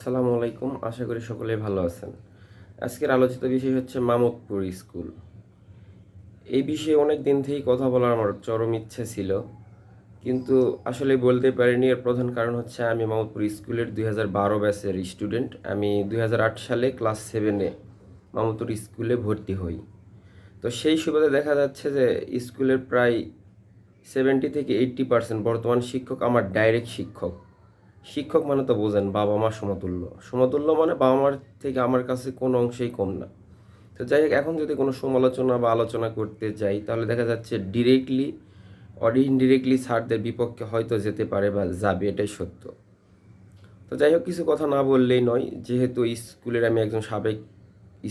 আসসালামু আলাইকুম, আশা করি সকলেই ভালো আছেন। আজকের আলোচিত বিষয় হচ্ছে মামুদপুর স্কুল। এই বিষয়ে অনেক দিন থেকেই কথা বলার আমার চরম ইচ্ছে ছিল, কিন্তু আসলে বলতে পারিনি। এর প্রধান কারণ হচ্ছে আমি মামুদপুর স্কুলের 2012 ব্যাচের স্টুডেন্ট। আমি 2008 সালে ক্লাস 7-এ মামুদপুর স্কুলে ভর্তি হই। তো সেই সুবাদে দেখা যাচ্ছে যে স্কুলের প্রায় 70 থেকে 80% বর্তমান শিক্ষক আমার ডাইরেক্ট শিক্ষক। শিক্ষক মানে তো বোঝেন, বাবা মা সমতুল্য। সমতুল্য মানে বাবা মার থেকে আমার কাছে কোনো অংশেই কম না। তো যাই হোক, এখন যদি কোনো সমালোচনা বা আলোচনা করতে যাই, তাহলে দেখা যাচ্ছে ডিরেক্টলি অর ইনডিরেক্টলি স্যারদের বিপক্ষে হয়তো যেতে পারে বা যাবে, এটাই সত্য। তো যাই হোক, কিছু কথা না বললেই নয়। যেহেতু স্কুলের আমি একজন সাবেক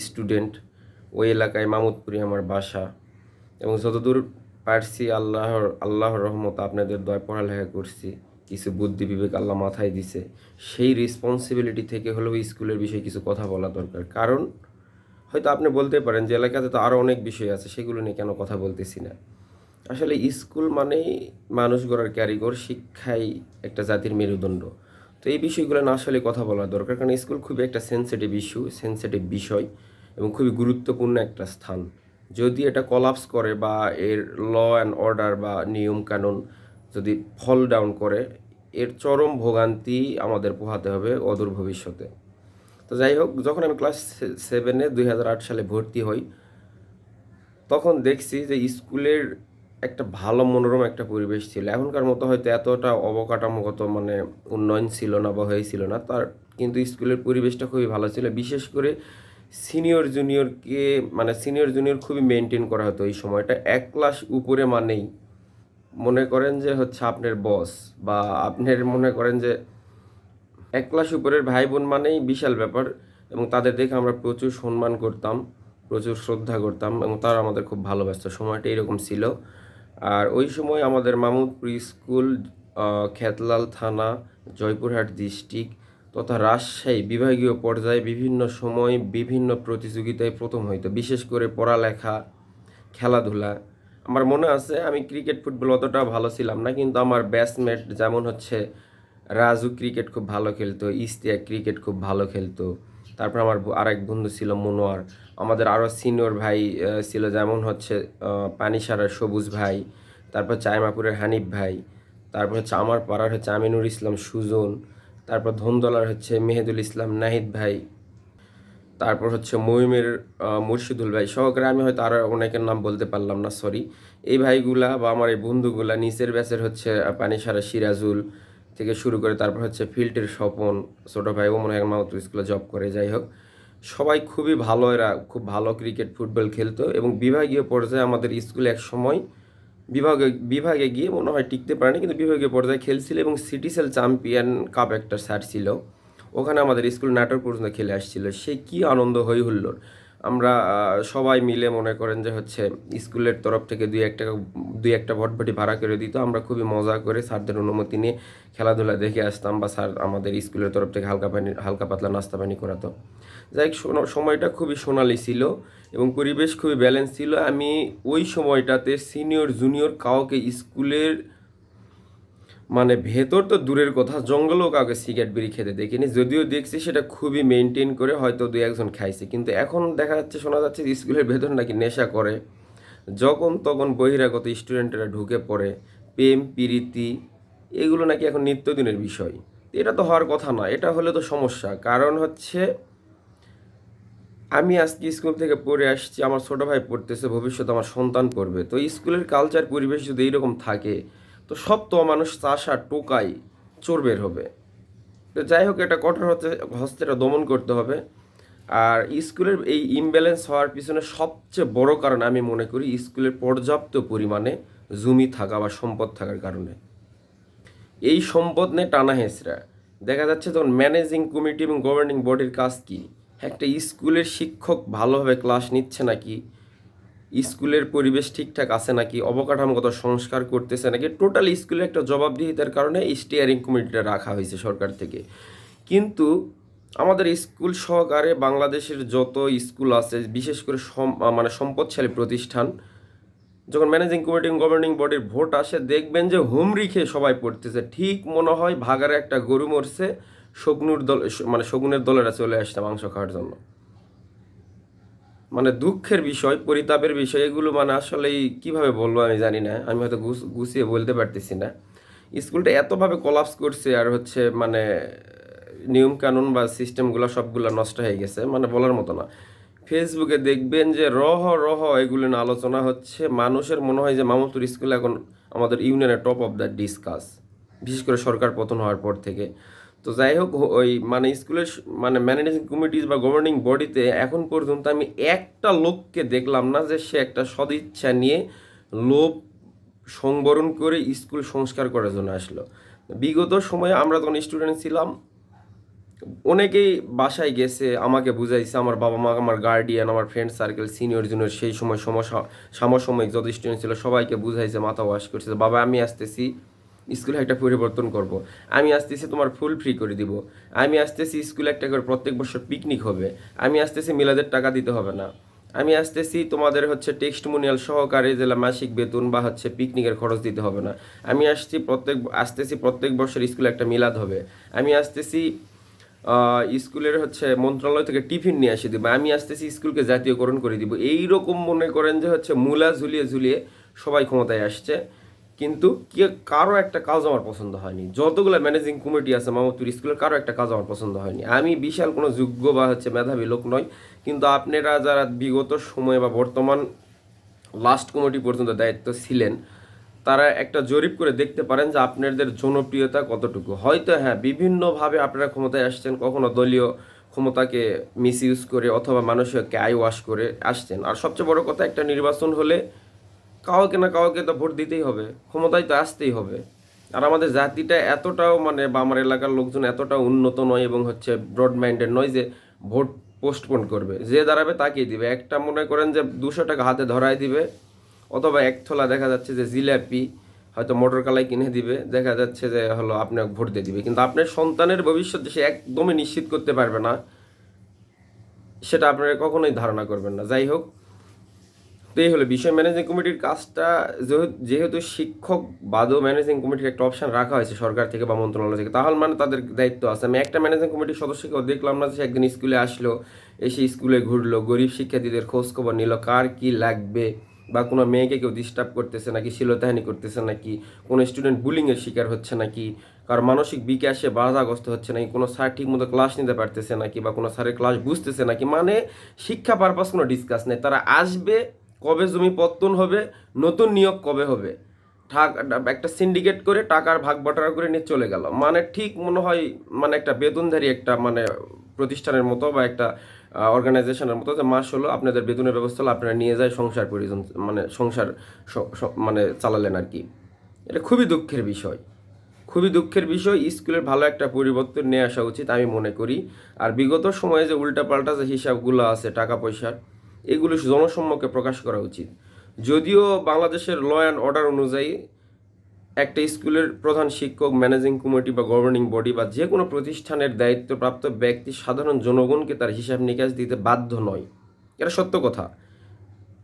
স্টুডেন্ট, ওই এলাকায় মামুদপুরে আমার বাসা, এবং যতদূর পারছি আল্লাহর রহমত আপনাদের দয় পড়ালেখা করছি, কিছু বুদ্ধি বিবেক আল্লাহ মাথায় দিছে। সেই রেসপন্সিবিলিটি থেকে হলেও স্কুলের বিষয়ে কিছু কথা বলা দরকার। কারণ হয়তো আপনি বলতে পারেন যে এলাকাতে তো আরও অনেক বিষয় আছে, সেগুলো নিয়ে কেন কথা বলতেছি না। আসলে স্কুল মানেই মানুষ গড়ার কারিগর, শিক্ষাই একটা জাতির মেরুদণ্ড। তো এই বিষয়গুলো না আসলে কথা বলা দরকার, কারণ স্কুল খুবই একটা সেন্সিটিভ বিষয় এবং খুবই গুরুত্বপূর্ণ একটা স্থান। যদি এটা কলাপস করে বা এর ল অ্যান্ড অর্ডার বা নিয়ম কানুন যদি ফল ডাউন করে, এর চরম ভোগান্তি আমাদের পোহাতে হবে অদূর ভবিষ্যতে। তো যাই হোক, যখন আমি ক্লাস 7-এ 2008 সালে ভর্তি হই, তখন দেখছি যে স্কুলের একটা ভালো মনোরম একটা পরিবেশ ছিল। এখনকার মতো হয়তো এতটা অবকাঠামোগত উন্নয়ন ছিল না বা হয়েছিল না তার, কিন্তু স্কুলের পরিবেশটা খুবই ভালো ছিল। বিশেষ করে সিনিয়র জুনিয়র খুবই মেনটেন করা হতো এই সময়টা। এক ক্লাস উপরে মানেই মনে করেন যে হচ্ছে আপনার বস, বা আপনার মনে করেন যে এক ক্লাস উপরের ভাই বোন মানেই বিশাল ব্যাপার। এবং তাদের দেখে আমরা প্রচুর সম্মান করতাম, প্রচুর শ্রদ্ধা করতাম, এবং তারা আমাদের খুব ভালোবাসত। সময়টা এরকম ছিল। আর ওই সময় আমাদের মামুদপুর স্কুল খেতলাল থানা, জয়পুরহাট ডিস্ট্রিক্ট তথা রাজশাহী বিভাগীয় পর্যায়ে বিভিন্ন সময় বিভিন্ন প্রতিযোগিতায় প্রথম হইতো, বিশেষ করে পড়ালেখা, খেলাধুলা। আমার মনে আছে আমি ক্রিকেট ফুটবল অতটা ভালো ছিলাম না, কিন্তু আমার ব্যাটসম্যান যেমন হচ্ছে রাজু ক্রিকেট খুব ভালো খেলতো, ইশতিয়াক ক্রিকেট খুব ভালো খেলতো। তারপর আমার আরেক বন্ধু ছিল মনোয়ার। আমাদের আরও সিনিয়র ভাই ছিল, যেমন হচ্ছে পানিসারার সবুজ ভাই, তারপর চাইমাপুরের হানিফ ভাই, তারপর হচ্ছে আমার পাড়ার হচ্ছে আমিনুর ইসলাম সুজন, তারপর ধনতলার হচ্ছে মেহেদুল ইসলাম নাহিদ ভাই, তারপর হচ্ছে মহিমের মুর্শিদুল ভাই সহকারে আমি হয়তো আরও অনেকের নাম বলতে পারলাম না, সরি। এই ভাইগুলা বা আমার এই বন্ধুগুলা নিচের ব্যাচের হচ্ছে পানিসারা সিরাজুল থেকে শুরু করে, তারপর হচ্ছে ফিল্টের স্বপন, ছোটো ভাইও মনে হয় মাউথ স্কুলে জব করে। যাই হোক, সবাই খুবই ভালো, এরা খুব ভালো ক্রিকেট ফুটবল খেলতো। এবং বিভাগীয় পর্যায়ে আমাদের স্কুলে এক সময় বিভাগে বিভাগে গিয়ে মনে হয় টিকতে পারেনি, কিন্তু বিভাগীয় পর্যায়ে খেলছিল। এবং সিটিসেল চ্যাম্পিয়ন কাপ একটা স্যার ছিল, ওখানে আমাদের স্কুল নাটোর পর্যন্ত খেলে আসছিল। সে কি আনন্দ হই হুল্লোড়! আমরা সবাই মিলে মনে করেন যে হচ্ছে স্কুলের তরফ থেকে দুই একটা ভটভটি ভাড়া করে দিত। আমরা খুবই মজা করে স্যারদের অনুমতি নিয়ে খেলাধুলা দেখে আসতাম, বা স্যার আমাদের স্কুলের তরফ থেকে হালকা পাতলা নাস্তা পানি করাতো। যাই হোক, সময়টা খুবই সোনালি ছিল এবং পরিবেশ খুবই ব্যালেন্স ছিল। আমি ওই সময়টাতে সিনিয়র জুনিয়র কাউকে স্কুলের ভেতর তো দূরের কথা, জঙ্গলেও কাউকে সিগারেট বিড়ি খেতে দেখিনি। যদিও দেখছি সেটা খুবই মেনটেন করে, হয়তো দুই একজন খাইছে। কিন্তু এখন দেখা যাচ্ছে, শোনা যাচ্ছে যে স্কুলের ভেতর নাকি নেশা করে, যখন তখন বহিরাগত স্টুডেন্টরা ঢুকে পড়ে, প্রেম প্রীতি এগুলো নাকি এখন নিত্যদিনের বিষয়। এটা তো হওয়ার কথা না, এটা হলে তো সমস্যা। কারণ হচ্ছে আমি আজকে স্কুল থেকে পড়ে আসছি, আমার ছোটো ভাই পড়তেছে, ভবিষ্যতে আমার সন্তান পড়বে। তো স্কুলের কালচার পরিবেশ যদি এইরকম থাকে, তো সব তো মানুষ চাষা টোকাই চোর বের হবে। তো যাই হোক, এটা কঠোর হস্তে এটা দমন করতে হবে। আর স্কুলের এই ইমব্যালেন্স হওয়ার পিছনে সবচেয়ে বড় কারণ আমি মনে করি স্কুলের পর্যাপ্ত পরিমাণে জমি থাকা বা সম্পদ থাকার কারণে। এই সম্পদ নিয়ে টানা হেঁচড়া দেখা যাচ্ছে। তখন ম্যানেজিং কমিটি এবং গভর্নিং বডির কাজ কি? একটা স্কুলের শিক্ষক ভালোভাবে ক্লাস নিচ্ছে নাকি, স্কুলের পরিবেশ ঠিকঠাক আছে নাকি, অবকাঠামোগত সংস্কার করতেছে নাকি, টোটাল স্কুলে একটা জবাবদিহিতার কারণে স্টিয়ারিং কমিটিটা রাখা হয়েছে সরকার থেকে। কিন্তু আমাদের স্কুল সহকারে বাংলাদেশের যত স্কুল আছে, বিশেষ করে সম্পদশালী প্রতিষ্ঠান, যখন ম্যানেজিং কমিটি এবং গভর্নিং বডির ভোট আসে, দেখবেন যে হুমড়ি খেয়ে সবাই পড়তেছে। ঠিক মনে হয় ভাগারে একটা গরু মরছে, শগুনের দলেরা চলে আসছে মাংস খাওয়ার জন্য। মানে দুঃখের বিষয়, পরিতাপের বিষয় এগুলো, মানে আসলেই কিভাবে বলবো আমি জানি না, আমি হয়তো গুছিয়ে বলতে পারতেছি না। স্কুলটা এতভাবে কোলাপস করছে, আর হচ্ছে মানে নিয়ম কানুন বা সিস্টেমগুলো সবগুলো নষ্ট হয়ে গেছে, মানে বলার মতো না। ফেসবুকে দেখবেন যে রহ রহ এগুলো নিয়ে আলোচনা হচ্ছে। মানুষের মনে হয় যে মামুতুর স্কুল এখন আমাদের ইউনিয়নের টপ অফ দ্য ডিসকাস, বিশেষ করে সরকার পতন হওয়ার পর থেকে। তো যাই হোক, ওই মানে স্কুলের মানে ম্যানেজিং কমিটিজ বা গভর্নিং বডিতে এখন পর্যন্ত আমি একটা লোককে দেখলাম না যে সে একটা সদিচ্ছা নিয়ে লোভ সংবরণ করে স্কুল সংস্কার করার জন্য আসলো। বিগত সময়ে আমরা যখন স্টুডেন্ট ছিলাম, অনেকেই বাসায় গেছে, আমাকে বুঝাইছে, আমার বাবা মা, আমার গার্ডিয়ান, আমার ফ্রেন্ড সার্কেল, সিনিয়র জুনিয়র, সেই সময় সমসাময়িক যত স্টুডেন্ট ছিল সবাইকে বুঝাইছে, মাথা ওয়াশ করছে, বাবা আমি আসতেছি, স্কুলে একটা পরিবর্তন করব, আমি আসতেছি তোমার ফুল ফ্রি করে দিব, আমি আসতেছি স্কুলে একটা করে প্রত্যেক বছর পিকনিক হবে, আমি আসতেছি মিলাদের টাকা দিতে হবে না, আমি আসতেছি তোমাদের হচ্ছে টেক্সটমোনিয়াল সহকারে জেলা মাসিক বেতন বা হচ্ছে পিকনিকের খরচ দিতে হবে না, আমি আসতেছি প্রত্যেক বছর স্কুলে একটা মিলাদ হবে, আমি আসতেছি স্কুলের হচ্ছে মন্ত্রণালয় থেকে টিফিন নিয়ে এসে দিব, আমি আসতেছি স্কুলকে জাতীয়করণ করে দিব। এই রকম মনে করেন যে হচ্ছে মূলা ঝুলিয়ে ঝুলিয়ে সবাই ক্ষমতায় আসছে। কিন্তু কারো একটা কাজ আমার পছন্দ হয়নি। যতগুলো ম্যানেজিং কমিটি আছে মামুদপুর স্কুলের, কারো একটা কাজ আমার পছন্দ হয়নি। আমি বিশাল কোনো যোগ্য বা হচ্ছে মেধাবী লোক নয়, কিন্তু আপনারা যারা বিগত সময় বা বর্তমান লাস্ট কমিটি পর্যন্ত দায়িত্ব ছিলেন, তারা একটা জরিপ করে দেখতে পারেন যে আপনাদের জনপ্রিয়তা কতটুকু। হয়তো হ্যাঁ, বিভিন্নভাবে আপনারা ক্ষমতায় আসছেন, কখনো দলীয় ক্ষমতাকে মিসইউজ করে অথবা মানুষকে আই ওয়াশ করে আসছেন। আর সবচেয়ে বড় কথা, একটা নির্বাচন হলে কাউকে না কাউকে তো ভোট দিতেই হবে, ক্ষমতায় তো আসতেই হবে। আর আমাদের জাতিটা এতটাও মানে বা আমার এলাকার লোকজন এতটাও উন্নত নয় এবং হচ্ছে ব্রড মাইন্ডেড নয় যে ভোট পোস্টপোন করবে। যে দাঁড়াবে তাকেই দিবে। একটা মনে করেন যে 200 টাকা হাতে ধরাই দিবে, অথবা এক থলা দেখা যাচ্ছে যে জিলাপি হয়তো মোটর কালাই কিনে দিবে, দেখা যাচ্ছে যে হলো আপনাকে ভোট দিয়ে দিবে। কিন্তু আপনার সন্তানের ভবিষ্যৎ সে একদমই নিশ্চিত করতে পারবে না, সেটা আপনারা কখনোই ধারণা করবেন না। যাই হোক, তো এই হলো বিষয়। ম্যানেজিং কমিটির কাজটা যেহেতু শিক্ষক বাদও ম্যানেজিং কমিটির একটা অপশন রাখা হয়েছে সরকার থেকে বা মন্ত্রণালয় থেকে, তাহলে মানে তাদের দায়িত্ব আছে। আমি একটা ম্যানেজিং কমিটির সদস্যকেও দেখলাম না যে একদিন স্কুলে আসলো, এসে স্কুলে ঘুরলো, গরিব শিক্ষার্থীদের খোঁজ খবর নিল, কার কি লাগবে, বা কোনো মেয়েকে কেউ ডিস্টার্ব করতেছে নাকি, শ্লীলতাহানি করতেছে নাকি, কোনো স্টুডেন্ট বুলিংয়ের শিকার হচ্ছে নাকি, কারো মানসিক বিকাশে বাধাগ্রস্ত হচ্ছে নাকি, কোনো স্যার ঠিক মতো ক্লাস নিতে পারতেছে নাকি, বা কোনো স্যারের ক্লাস বুঝতেছে নাকি, মানে শিক্ষা পারপাস কোনো ডিসকাস নেই। তারা আসবে, কবে জমি পত্তন হবে, নতুন নিয়োগ কবে হবে, একটা সিন্ডিকেট করে টাকার ভাগ বাটোয়ারা করে নিয়ে চলে গেল। মানে ঠিক মনে হয় মানে একটা বেতনধারী একটা মানে প্রতিষ্ঠানের মতো বা একটা অর্গানাইজেশনের মতো, যে মাস হলো আপনাদের বেতনের ব্যবস্থা হলো, আপনারা নিয়ে যায় সংসার পরিজন মানে সংসার মানে চালালেন আর কি। এটা খুবই দুঃখের বিষয়, খুবই দুঃখের বিষয়। স্কুলের ভালো একটা পরিবর্তন নিয়ে আসা উচিত আমি মনে করি। আর বিগত সময়ে যে উল্টাপাল্টা যে হিসাবগুলো আছে টাকা পয়সার, এগুলো জনসম্মুখে প্রকাশ করা উচিত। যদিও বাংলাদেশের ল অ্যান্ড অর্ডার অনুযায়ী একটা স্কুলের প্রধান শিক্ষক, ম্যানেজিং কমিটি বা গভর্নিং বডি বা যে কোনো প্রতিষ্ঠানের দায়িত্বপ্রাপ্ত ব্যক্তি সাধারণ জনগণকে তার হিসাব নিকাশ দিতে বাধ্য নয়, এটা সত্য কথা।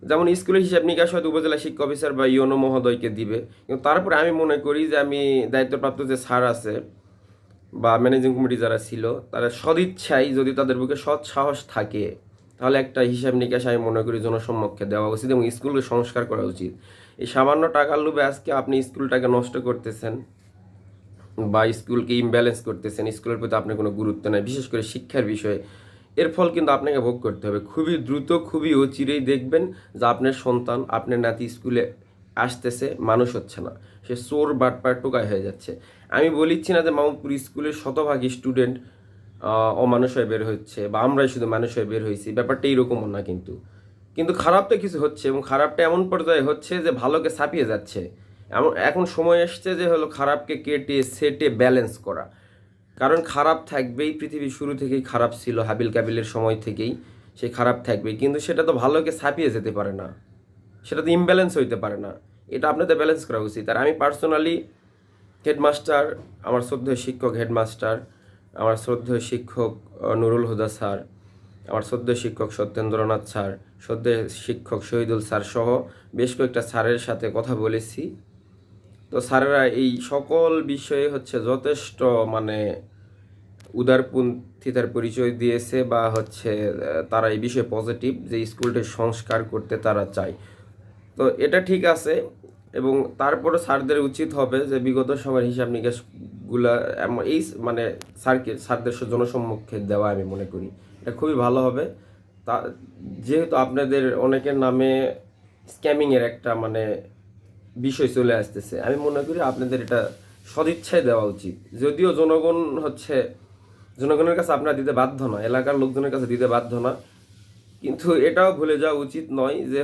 যেমন স্কুলের হিসাব নিকাশ হয়তো উপজেলা শিক্ষা অফিসার বা ইউনো মহোদয়কে দিবে, কিন্তু তারপরে আমি মনে করি যে আমি দায়িত্বপ্রাপ্ত যে স্যার আছে বা ম্যানেজিং কমিটি যারা ছিল, তারা সদিচ্ছায় যদি তাদের বুকে সৎ সাহস থাকে, তাহলে একটা হিসাব নিকাশ আমি মনে করি জনসম্মুখে দেওয়া উচিত এবং স্কুলকে সংস্কার করা উচিত। এই সামান্য টাকার লোভে আজকে আপনি স্কুলটাকে নষ্ট করতেছেন বা স্কুলকে ইমব্যালেন্স করতেছেন, স্কুলের প্রতি আপনার কোনো গুরুত্ব নেই, বিশেষ করে শিক্ষার বিষয়ে। এর ফল কিন্তু আপনাকে ভোগ করতে হবে খুবই দ্রুত, খুবই অচিরেই। দেখবেন যে আপনার সন্তান, আপনার নাতি স্কুলে আসতেছে, মানুষ হচ্ছে না, সে চোর বাটপার টোকায় হয়ে যাচ্ছে। আমি বলিচ্ছি না যে মামুদপুর স্কুলের শতভাগই স্টুডেন্ট অমানুষ হয়ে বের হচ্ছে বা আমরাই শুধু মানুষ হয়ে বের হয়েছি, ব্যাপারটা এইরকমও না। কিন্তু কিন্তু খারাপটা কিছু হচ্ছে, এবং খারাপটা এমন পর্যায়ে হচ্ছে যে ভালোকে ছাপিয়ে যাচ্ছে। এখন সময় এসছে যে হলো খারাপকে কেটে সেটে ব্যালেন্স করা। কারণ খারাপ থাকবেই, পৃথিবীর শুরু থেকেই খারাপ ছিল, হাবিল কাবিলের সময় থেকেই সে খারাপ থাকবেই, কিন্তু সেটা তো ভালোকে ছাপিয়ে যেতে পারে না, সেটা তো ইমব্যালেন্স হইতে পারে না। এটা আপনাদের ব্যালেন্স করা উচিত। আর আমি পার্সোনালি হেডমাস্টার, আমার শ্রদ্ধেয় শিক্ষক হেডমাস্টার, আমার শ্রদ্ধেয় শিক্ষক নুরুল হুদা স্যার, আমার শ্রদ্ধেয় শিক্ষক সত্যেন্দ্রনাথ স্যার, শ্রদ্ধেয় শিক্ষক শহীদুল স্যার সহ বেশ কয়েকটা স্যারের সাথে কথা বলেছি। তো স্যারেরা এই সকল বিষয়ে হচ্ছে যথেষ্ট মানে উদারপন্থিতার পরিচয় দিয়েছে বা হচ্ছে তারা এই বিষয়ে পজিটিভ যে স্কুলটি সংস্কার করতে তারা চায়। তো এটা ঠিক আছে, এবং তারপরে স্যারদের উচিত হবে যে বিগত সময়ের হিসাব নিকাশগুলা এই মানে স্যারদের জনসম্মুখে দেওয়া, আমি মনে করি এটা খুবই ভালো হবে। তা যেহেতু আপনাদের অনেকের নামে স্ক্যামিংয়ের একটা বিষয় চলে আসতেছে, আমি মনে করি আপনাদের এটা সদিচ্ছায় দেওয়া উচিত। যদিও জনগণের কাছে আপনারা দিতে বাধ্য না, এলাকার লোকজনের কাছে দিতে বাধ্য না, কিন্তু এটাও ভুলে যাওয়া উচিত নয় যে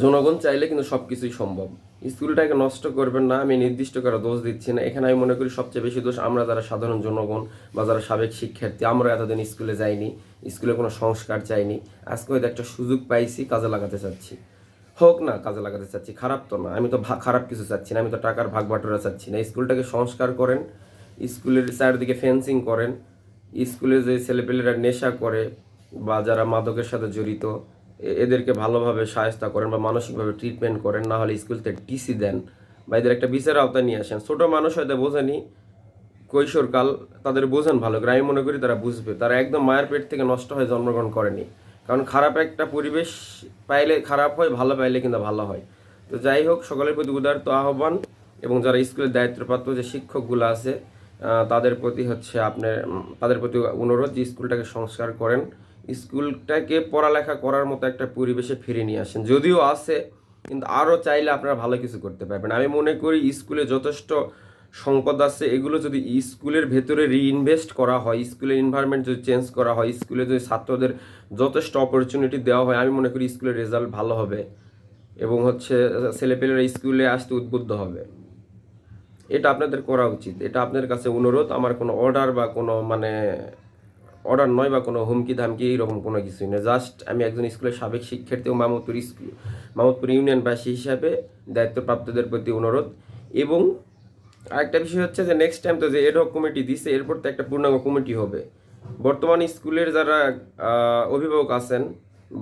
জনগণ চাইলে কিন্তু সব কিছুই সম্ভব। স্কুলটাকে নষ্ট করবেন না, আমি নির্দিষ্ট করে দোষ দিচ্ছি না। এখানে আমি মনে করি সবচেয়ে বেশি দোষ আমরা যারা সাধারণ জনগণ বা যারা সাবেক শিক্ষার্থী, আমরা এতদিন স্কুলে যাইনি, স্কুলে কোনো সংস্কার চাইনি। আজকে হয়তো একটা সুযোগ পাইছি, কাজে লাগাতে চাচ্ছি। হোক না, কাজে লাগাতে চাচ্ছি, খারাপ তো না। আমি তো খারাপ কিছু চাচ্ছি না, আমি তো টাকার ভাগ বাটোরা চাচ্ছি না। স্কুলটাকে সংস্কার করেন, স্কুলের চারিদিকে ফেন্সিং করেন, স্কুলে যে ছেলেপেলেরা নেশা করে বা যারা মাদকের সাথে জড়িত এদেরকে ভালোভাবে সহায়তা করেন বা মানসিকভাবে ট্রিটমেন্ট করেন, না হলে স্কুল থেকে টিসি দেন বা এদের একটা বিচারের আওতায় নিয়ে আসেন। ছোটো মানুষ হয়তো বোঝেনি, কৈশোরকাল, তাদের বোঝেন ভালো করে। আমি মনে করি তারা বুঝবে, তারা একদম মায়ের পেট থেকে নষ্ট হয়ে জন্মগ্রহণ করেনি। কারণ খারাপ একটা পরিবেশ পাইলে খারাপ হয়, ভালো পাইলে কিন্তু ভালো হয়। তো যাই হোক, সকলের প্রতি উদারত আহ্বান, এবং যারা স্কুলের দায়িত্বপ্রাপ্ত যে শিক্ষকগুলো আছে তাদের প্রতি তাদের প্রতি অনুরোধ যে স্কুলটাকে সংস্কার করেন, স্কুলটাকে পড়ালেখা করার মতো একটা পরিবেশে ফিরে নিয়ে আসেন। যদিও আছে, কিন্তু আরও চাইলে আপনারা ভালো কিছু করতে পারবেন। আমি মনে করি স্কুলে যথেষ্ট সম্পদ আছে, এগুলো যদি স্কুলের ভেতরে রিইনভেস্ট করা হয়, স্কুলের এনভায়রনমেন্ট যদি চেঞ্জ করা হয়, স্কুলে যদি ছাত্রদের যথেষ্ট অপরচুনিটি দেওয়া হয়, আমি মনে করি স্কুলের রেজাল্ট ভালো হবে এবং ছেলেপেলেরা স্কুলে আসতে উদ্বুদ্ধ হবে। এটা আপনাদের করা উচিত। এটা আপনাদের কাছে অনুরোধ, আমার কোনো অর্ডার বা কোনো অর্ডার নয় বা কোনো হুমকি ধামকি এইরকম কোনো কিছুই নয়। জাস্ট আমি একজন স্কুলের সাবেক শিক্ষার্থী ও মামুদপুর ইউনিয়নবাসী হিসাবে দায়িত্বপ্রাপ্তদের প্রতি অনুরোধ। এবং আরেকটা বিষয় হচ্ছে যে নেক্সট টাইম তো যে এডহক কমিটি দিছে, এরপর তো একটা পূর্ণাঙ্গ কমিটি হবে। বর্তমান স্কুলের যারা অভিভাবক আছেন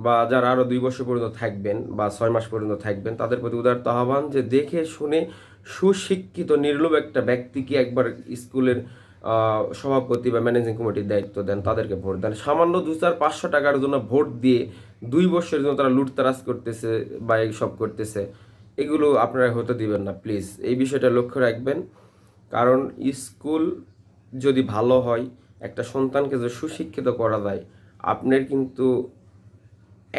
বা যারা আরও 2 বছর পর্যন্ত থাকবেন বা 6 মাস পর্যন্ত থাকবেন, তাদের প্রতি উদারত আহ্বান যে দেখে শুনে সুশিক্ষিত নির্লোভ একটা ব্যক্তিকে একবার স্কুলের সভাপতি বা ম্যানেজিং কমিটির দায়িত্ব দেন, তাদেরকে ভোট দেন। সামান্য 200-500 টাকার জন্য ভোট দিয়ে 2 বছরের জন্য তারা লুটতারাজ করতেছে বা এইসব করতেছে, এগুলো আপনারা হতে দিবেন না প্লিজ। এই বিষয়টা লক্ষ্য রাখবেন। কারণ স্কুল যদি ভালো হয়, একটা সন্তানকে যদি সুশিক্ষিত করা যায়, আপনার কিন্তু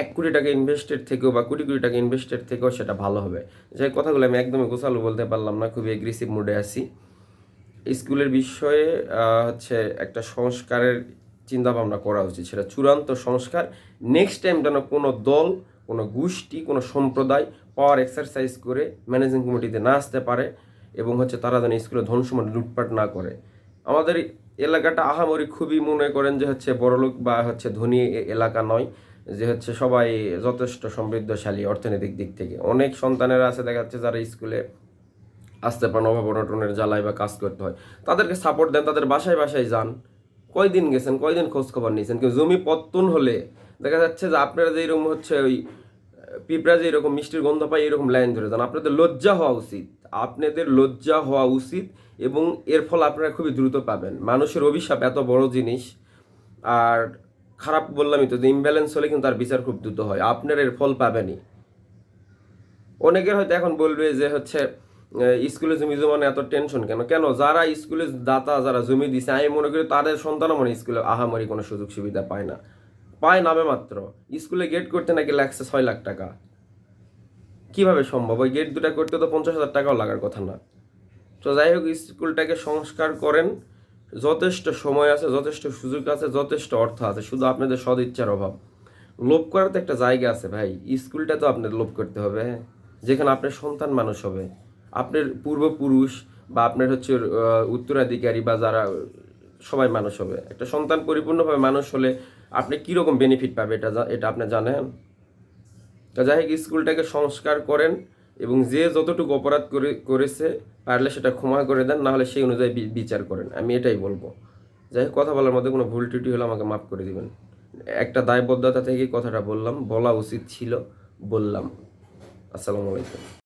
1 কোটি টাকা ইনভেস্টের থেকেও বা কোটি কোটি টাকা ইনভেস্টের থেকেও সেটা ভালো হবে। যে কথাগুলো আমি একদমই গোছালো বলতে পারলাম না, খুবই এগ্রেসিভ মুডে আছি। স্কুলের বিষয়ে একটা সংস্কারের চিন্তা ভাবনা করা উচিত, সেটা চূড়ান্ত সংস্কার। নেক্সট টাইম যেন কোনো দল, কোনো গোষ্ঠী, কোনো সম্প্রদায় পাওয়ার এক্সারসাইজ করে ম্যানেজিং কমিটিতে না আসতে পারে, এবং তারা যেন স্কুলে ধন সম্পদ লুটপাট না করে। আমাদের এলাকাটা আহামরি খুবই মনে করেন যে বড়লোক বা ধনী এলাকা নয়, যে সবাই যথেষ্ট সমৃদ্ধশালী অর্থনৈতিক দিক থেকে। অনেক সন্তানেরা আছে দেখা যাচ্ছে যারা স্কুলে আসতে পারেন অভাব অনটনের জ্বালায় বা কাজ করতে হয়, তাদেরকে সাপোর্ট দেন, তাদের বাসায় বাসায় যান। কয়দিন গেছেন, কয়দিন খোঁজ খবর নিয়েছেন? কিন্তু জমি পত্তন হলে দেখা যাচ্ছে যে আপনারা যে এরকম ওই পিঁপড়া যে এরকম মিষ্টির গন্ধ পায় এরকম লাইন ধরে যান। আপনাদের লজ্জা হওয়া উচিত, আপনাদের লজ্জা হওয়া উচিত, এবং এর ফল আপনারা খুবই দ্রুত পাবেন। মানুষের অভিশাপ এত বড় জিনিস, আর খারাপ বললামই তো যে ইমব্যালেন্স হলে কিন্তু তার বিচার খুব দ্রুত হয়, আপনার এর ফল পাবেনই। অনেকের হয়তো এখন বলবে যে স্কুলে জমি জমানো এত টেনশন কেন? যারা স্কুলে দাতা, যারা জমি দিছে, আমি মনে করি তাদের সন্তানও স্কুলে আহামরি কোনো সুযোগ সুবিধা পায় না, পায় নামে মাত্র। স্কুলে গেট করতে নাকি লাগছে 6 লাখ টাকা। কিভাবে সম্ভব? ওই গেট দুটা করতে তো 50,000 টাকাও লাগার কথা না। তো যাই হোক, স্কুলটাকে সংস্কার করেন, যথেষ্ট সময় আছে, যথেষ্ট সুযোগ আছে, যথেষ্ট অর্থ আছে, শুধু আপনাদের সদিচ্ছার অভাব। লোভ করার তো একটা জায়গা আছে ভাই, স্কুলটা তো আপনার লোভ করতে হবে, যেখানে আপনার সন্তান মানুষ হবে, আপনার পূর্বপুরুষ বা আপনার উত্তরাধিকারী বা যারা সবাই মানুষ হবে। একটা সন্তান পরিপূর্ণভাবে মানুষ হলে আপনি কীরকম বেনিফিট পাবে এটা আপনি জানেন? তো যাই হোক, স্কুলটাকে সংস্কার করেন, এবং যে যতটুকু অপরাধ করেছে পারলে সেটা ক্ষমা করে দেন, না হলে সেই অনুযায়ী বিচার করেন, আমি এটাই বলবো। যাই হোক, কথা বলার মধ্যে কোনো ভুল ত্রুটি হলে আমাকে মাফ করে দিবেন। একটা দায়বদ্ধতা থেকে কথাটা বললাম, বলা উচিত ছিল, বললাম। আসসালামু আলাইকুম।